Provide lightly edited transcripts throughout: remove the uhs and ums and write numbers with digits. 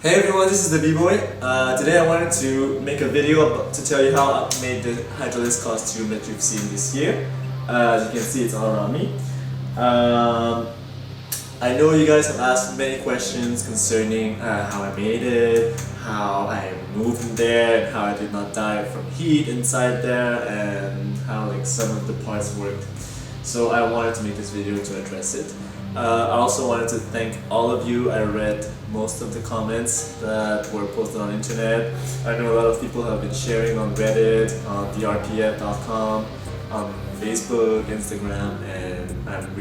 Hey everyone, this is the B-Boy. Today I wanted to make a video to tell you how I made the Hydralisk costume that you've seen this year. As you can see, it's all around me. I know you guys have asked many questions concerning how I made it, how I moved in there, and how I did not die from heat inside there, and how some of the parts worked. So I wanted to make this video to address it. I also wanted to thank all of you. I read most of the comments that were posted on internet. I know a lot of people have been sharing on Reddit, on theRPF.com, on Facebook, Instagram, and I'm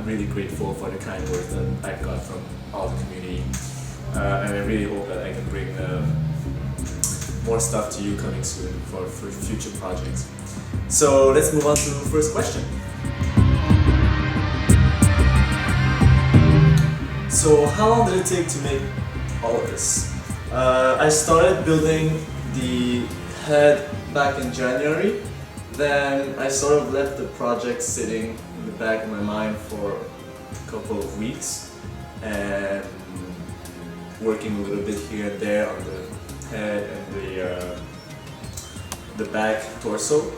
really grateful for the kind words that I got from all the community. And I really hope that I can bring more stuff to you coming soon for future projects. So let's move on to the first question. So how long did it take to make all of this? I started building the head back in January. Then I sort of left the project sitting in the back of my mind for a couple of weeks and working a little bit here and there on the head and the back torso.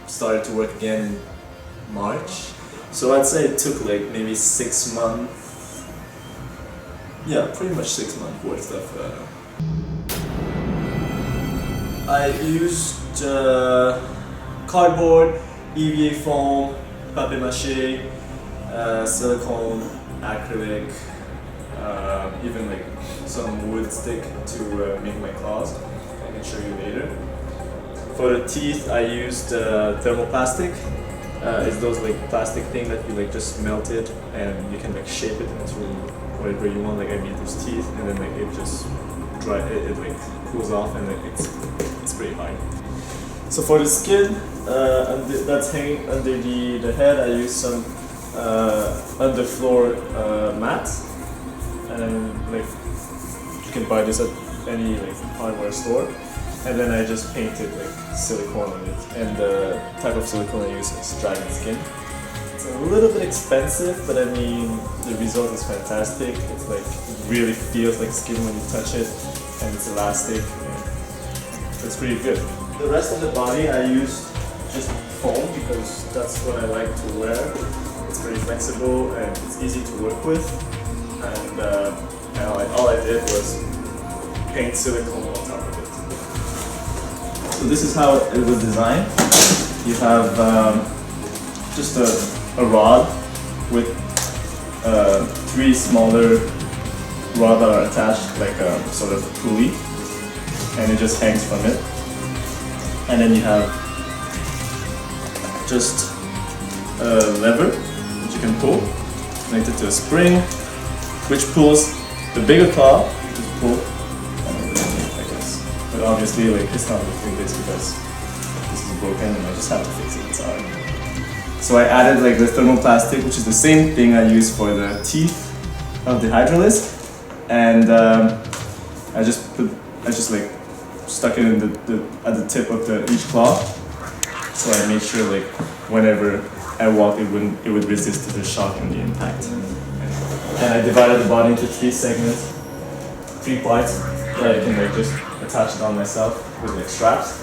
Started to work again in March. So I'd say it took like maybe 6 months. Yeah, pretty much 6 months worth of. I used cardboard, EVA foam, papier-mâché, silicone, acrylic, even like some wood stick to make my claws. I can show you later. For the teeth, I used thermoplastic. It's those like plastic thing that you like just melt it and you can like shape it into whatever you want. Like I made those teeth and then like it just it like cools off and like it's pretty hard. So for the skin, that's hanging under the head, I used some underfloor mats, and like you can buy this at any like hardware store. And then I just painted like silicone on it, and the type of silicone I use is dragon skin. It's a little bit expensive, but I mean the result is fantastic. It's like it really feels like skin when you touch it, and it's elastic. And it's pretty good. The rest of the body I used just foam because that's what I like to wear. It's pretty flexible and it's easy to work with. And all I did was paint silicone on top of it. So this is how it was designed. You have just a rod with 3 smaller rods that are attached like a sort of pulley, and it just hangs from it. And then you have just a lever that you can pull, connected to a spring, which pulls the bigger claw. Just pull. But obviously, like it's not lifting this because this is broken, and I just have to fix it. Sorry. So I added like the thermoplastic, which is the same thing I use for the teeth of the Hydralisk, and I just like stuck it in at the tip of each claw. So I made sure like whenever I walk, it would resist the shock and the impact. And I divided the body into 3 segments, 3 parts that I can like just attach it on myself with like straps,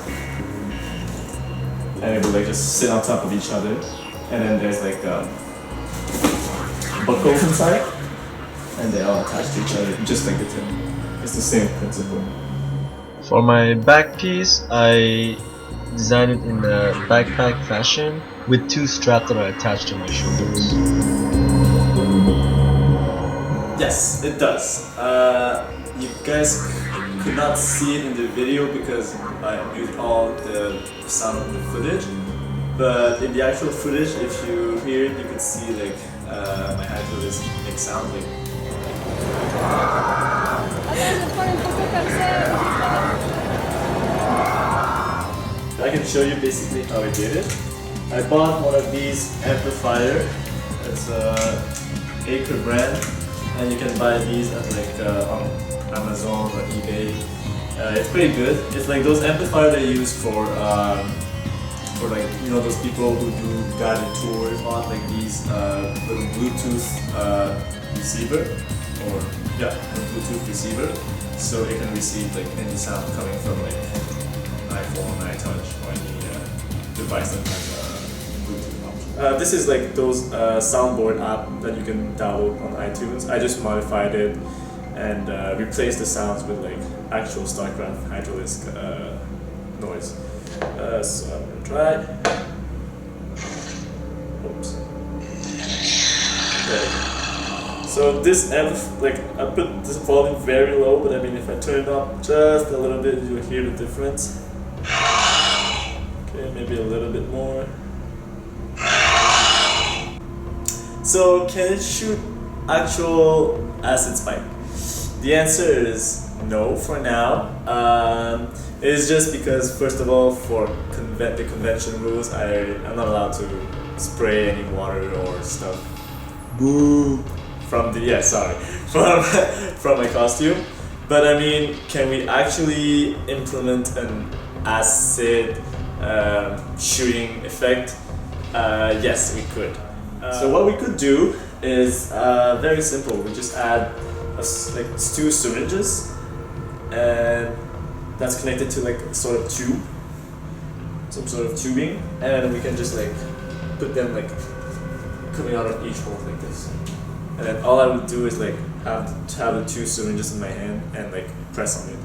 and it would like just sit on top of each other, and then there's like buckles inside, and they all attach to each other just like the tip. It's the same principle. For my back piece, I designed it in a backpack fashion with 2 straps that are attached to my shoulders. Yes, it does. You guys could not see it in the video because I muted all the sound of the footage, but in the actual footage, if you hear it, you could see like my Hydralisk like sound like. I can show you basically how I did it. I bought one of these amplifier. It's a Acre brand, and you can buy these at like on Amazon or eBay. It's pretty good. It's like those amplifiers they use for for like, you know, those people who do guided tours on like these little Bluetooth receiver, or yeah, a Bluetooth receiver, so it can receive like any sound coming from like iPhone, iTouch, or any device that has a Bluetooth option. This is like those soundboard app that you can download on iTunes. I just modified it and replaced the sounds with like actual StarCraft Hydralisk noise. So I'm gonna try. Oops. Okay. So this amp, like I put this volume very low, but I mean if I turn it up just a little bit, you'll hear the difference. Okay, maybe a little bit more. So can it shoot actual acid spike? The answer is no for now. It is just because, first of all, for the convention rules, I'm not allowed to spray any water or stuff. Boo! From the from my costume. But I mean, can we actually implement an acid shooting effect? Yes, we could. So what we could do is very simple. We just add like 2 syringes, and that's connected to like a sort of tube, some sort of tubing, and we can just like put them like coming out of each hole like this. And then all I would do is like have the 2 syringes in my hand and like press on it,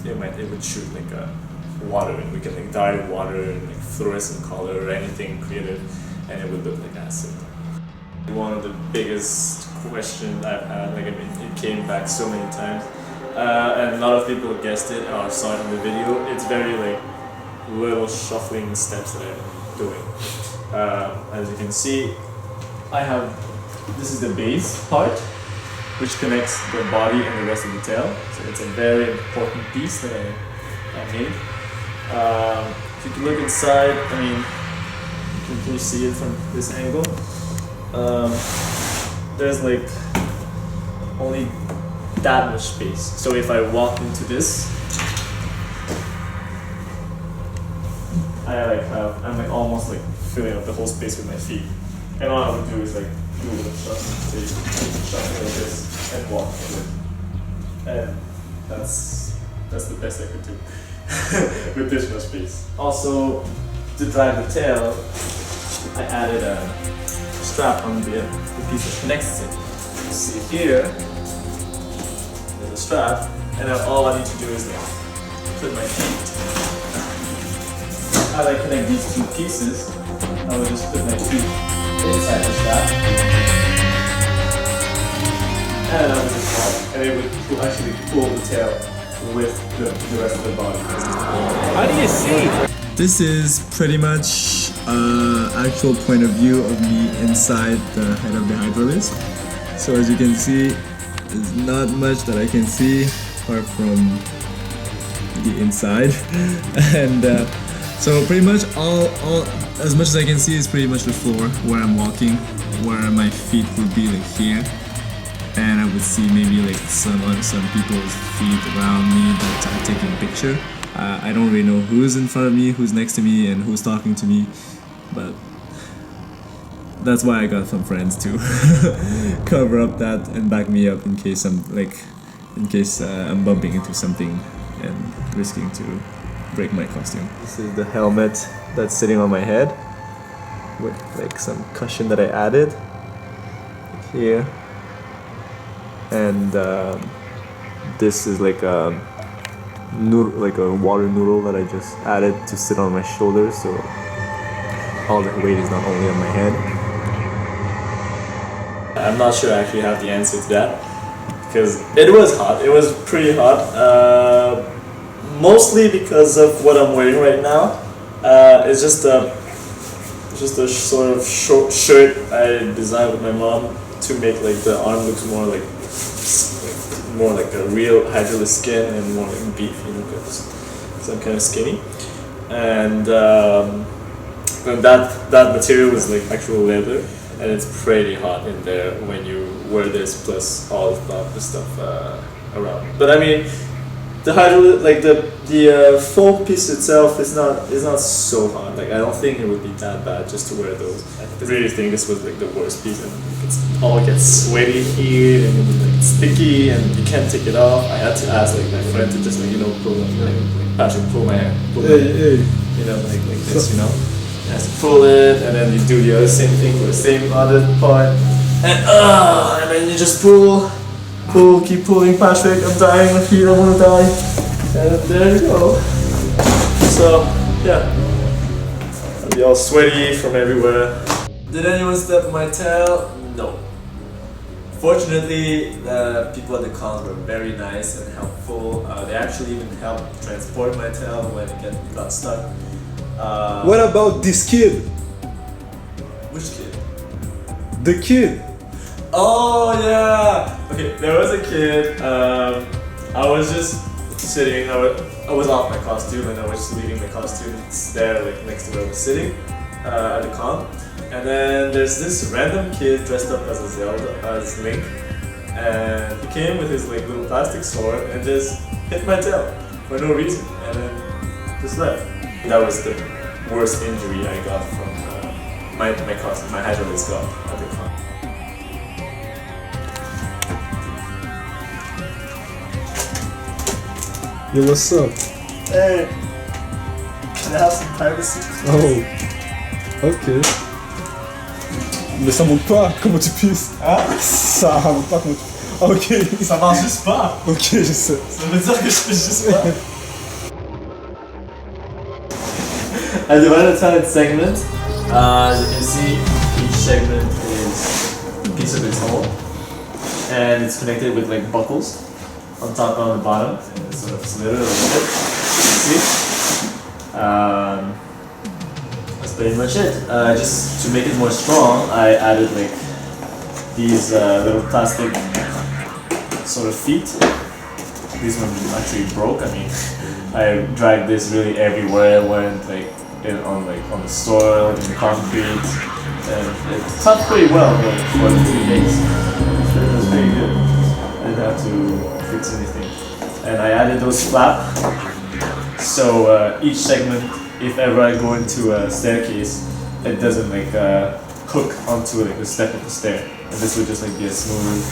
and then it would shoot like water, and we can like dye the water and like fluorescent color or anything creative, and it would look like acid. One of the biggest questions I've had, like I mean, it came back so many times, and a lot of people guessed it or saw it in the video. It's very like little shuffling steps that I'm doing. As you can see, this is the base part, which connects the body and the rest of the tail. So it's a very important piece that I made. If you can look inside, I mean, you can clearly see it from this angle. There's like only that much space. So if I walk into this, I'm like almost like filling up the whole space with my feet. And all I would do is like do a little shuffle like this and walk with it. And that's the best I could do with this much space. Also, to drive the tail, I added a strap on the piece that connects it. You see here, there's a strap, and now all I need to do is like put my feet. As I connect these 2 pieces, I will just put my feet inside the strap, and I will just walk, and it would actually pull the tail with the rest of the body. How do you see? This is pretty much actual point of view of me inside the head of the Hydralisk. So as you can see, there's not much that I can see apart from the inside. And so pretty much all as much as I can see is pretty much the floor where I'm walking, where my feet would be like here. And I would see maybe like some people's feet around me that are taking a picture. I don't really know who's in front of me, who's next to me, and who's talking to me, but that's why I got some friends to cover up that and back me up in case I'm bumping into something and risking to break my costume. This is the helmet that's sitting on my head with like some cushion that I added here, and this is like a water noodle that I just added to sit on my shoulders, so all the weight is not only on my head. I'm not sure I actually have the answer to that, because it was hot. It was pretty hot, mostly because of what I'm wearing right now. It's just a sort of short shirt I designed with my mom to make like the arm looks more like a real Hydralisk skin and more like beef, you know, because I'm kind of skinny. And that material was like actual leather, and it's pretty hot in there when you wear this plus all the stuff around. But I mean, the foam piece itself is not so hard. Like I don't think it would be that bad just to wear those. I really think this was like the worst piece, and it all gets sweaty here and like sticky, and you can't take it off. I had to ask like my friend to just pull like this, you know. You have to pull it, and then you do the other same thing for the same other part, and then you just pull, keep pulling, Patrick. I'm dying of heat. I want to die. And there you go. So yeah, I'll be all sweaty from everywhere. Did anyone step on my tail? No. Fortunately, the people at the con were very nice and helpful. They actually even helped transport my tail when it got stuck. What about this kid? Which kid? The kid. Oh yeah. Okay, there was a kid. I was just sitting. I was off my costume and I was just leaving my costume there, like next to where I was sitting at the con. And then there's this random kid dressed up as a Zelda, as Link, and he came with his like little plastic sword and just hit my tail for no reason, and then just left. That was the worst injury I got from my costume, my Hydralisk got at the con. Yo, what's up? Hey, can I have some privacy? Oh, ok. Mais ça monte pas, comment tu pisses? Hein? Ça monte pas, comment tu... Ah, ok. Ça marche juste pas. Ok, je sais. Ça veut dire que je fais juste pas. I divided it into segments. As you can see, each segment is a piece of its own, and it's connected with like buckles on top and on the bottom. And it's sort of slitted a little bit. You see? That's pretty much it. Just to make it more strong, I added like these little plastic sort of feet. This one actually broke. I mean, I dragged this really everywhere. I went like on the soil, in the concrete, and it toughed pretty well for the 3 days. It was pretty good. I didn't have to fix anything. And I added those flaps. So each segment, if ever I go into a staircase, it doesn't like hook onto like the step of the stair. And this would just like be a smooth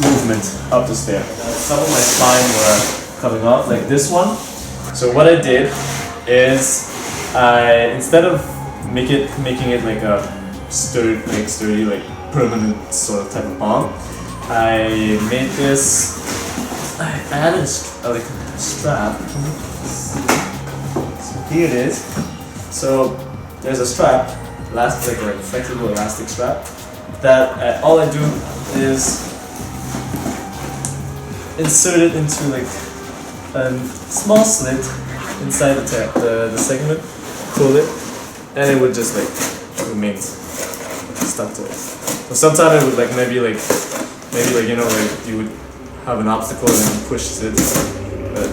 movement up the stair. Some of my spine were coming off, like this one. So what I did is instead of making it like a sturdy, like permanent sort of type of bomb, I made this. I added like a strap. So here it is. So there's a strap, like a flexible elastic strap. That all I do is insert it into like a small slit inside the segment, pull it, and it would just like remain stuck to it. So sometimes it would like maybe you know like you would have an obstacle and then push it, but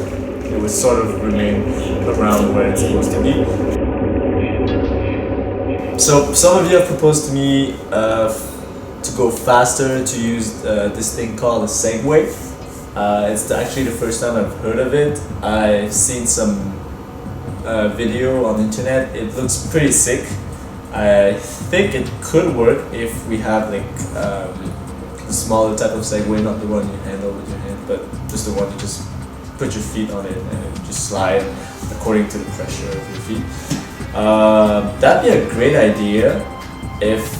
it would sort of remain around where it's supposed to be. So some of you have proposed to me to go faster, to use this thing called a SEGWAY. It's actually the first time I've heard of it. I've seen some video on the internet. It looks pretty sick. I think it could work if we have like the smaller type of SEGWAY, not the one you handle with your hand, but just the one you just put your feet on it and it just slide according to the pressure of your feet. That'd be a great idea if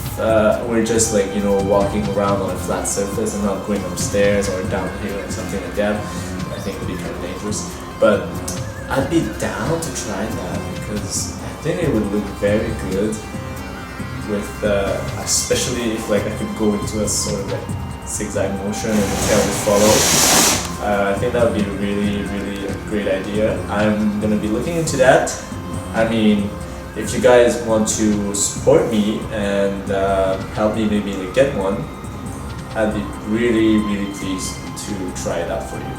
we're just like, you know, walking around on a flat surface and not going upstairs or downhill or something like that. I think it would be kind of dangerous. But I'd be down to try that because I think it would look very good with, especially if like I could go into a sort of like zigzag motion and the tail would follow. I think that would be really a great idea. I'm gonna be looking into that. I mean, if you guys want to support me and help me maybe like get one, I'd be really pleased to try it out for you.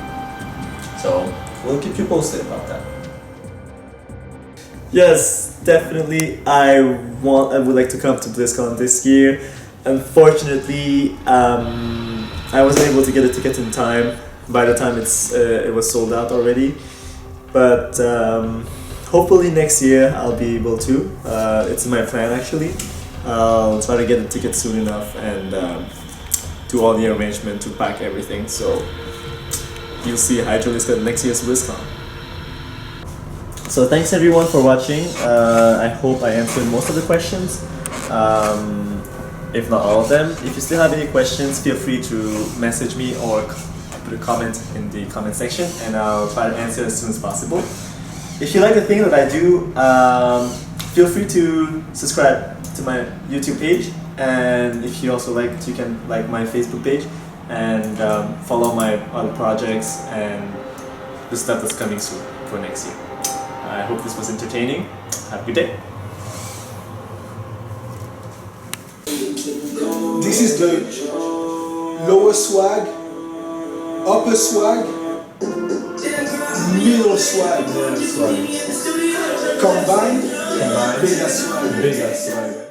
So we'll keep you posted about that. Yes, definitely. I would like to come to Blizzcon this year. Unfortunately, I wasn't able to get a ticket in time. By the time it was sold out already. But hopefully next year I'll be able to. It's my plan actually. I'll try to get a ticket soon enough and do all the arrangement to pack everything. So you'll see Hydralisk at next year's Blizzcon. So thanks everyone for watching. I hope I answered most of the questions. If not all of them. If you still have any questions, feel free to message me or put a comment in the comment section and I'll try to answer as soon as possible. If you like the thing that I do, feel free to subscribe to my YouTube page, and if you also like, you can like my Facebook page and follow my other projects and the stuff that's coming soon for next year. I hope this was entertaining. Have a good day. This is the lower swag, upper swag, middle swag. Combined, bigger swag.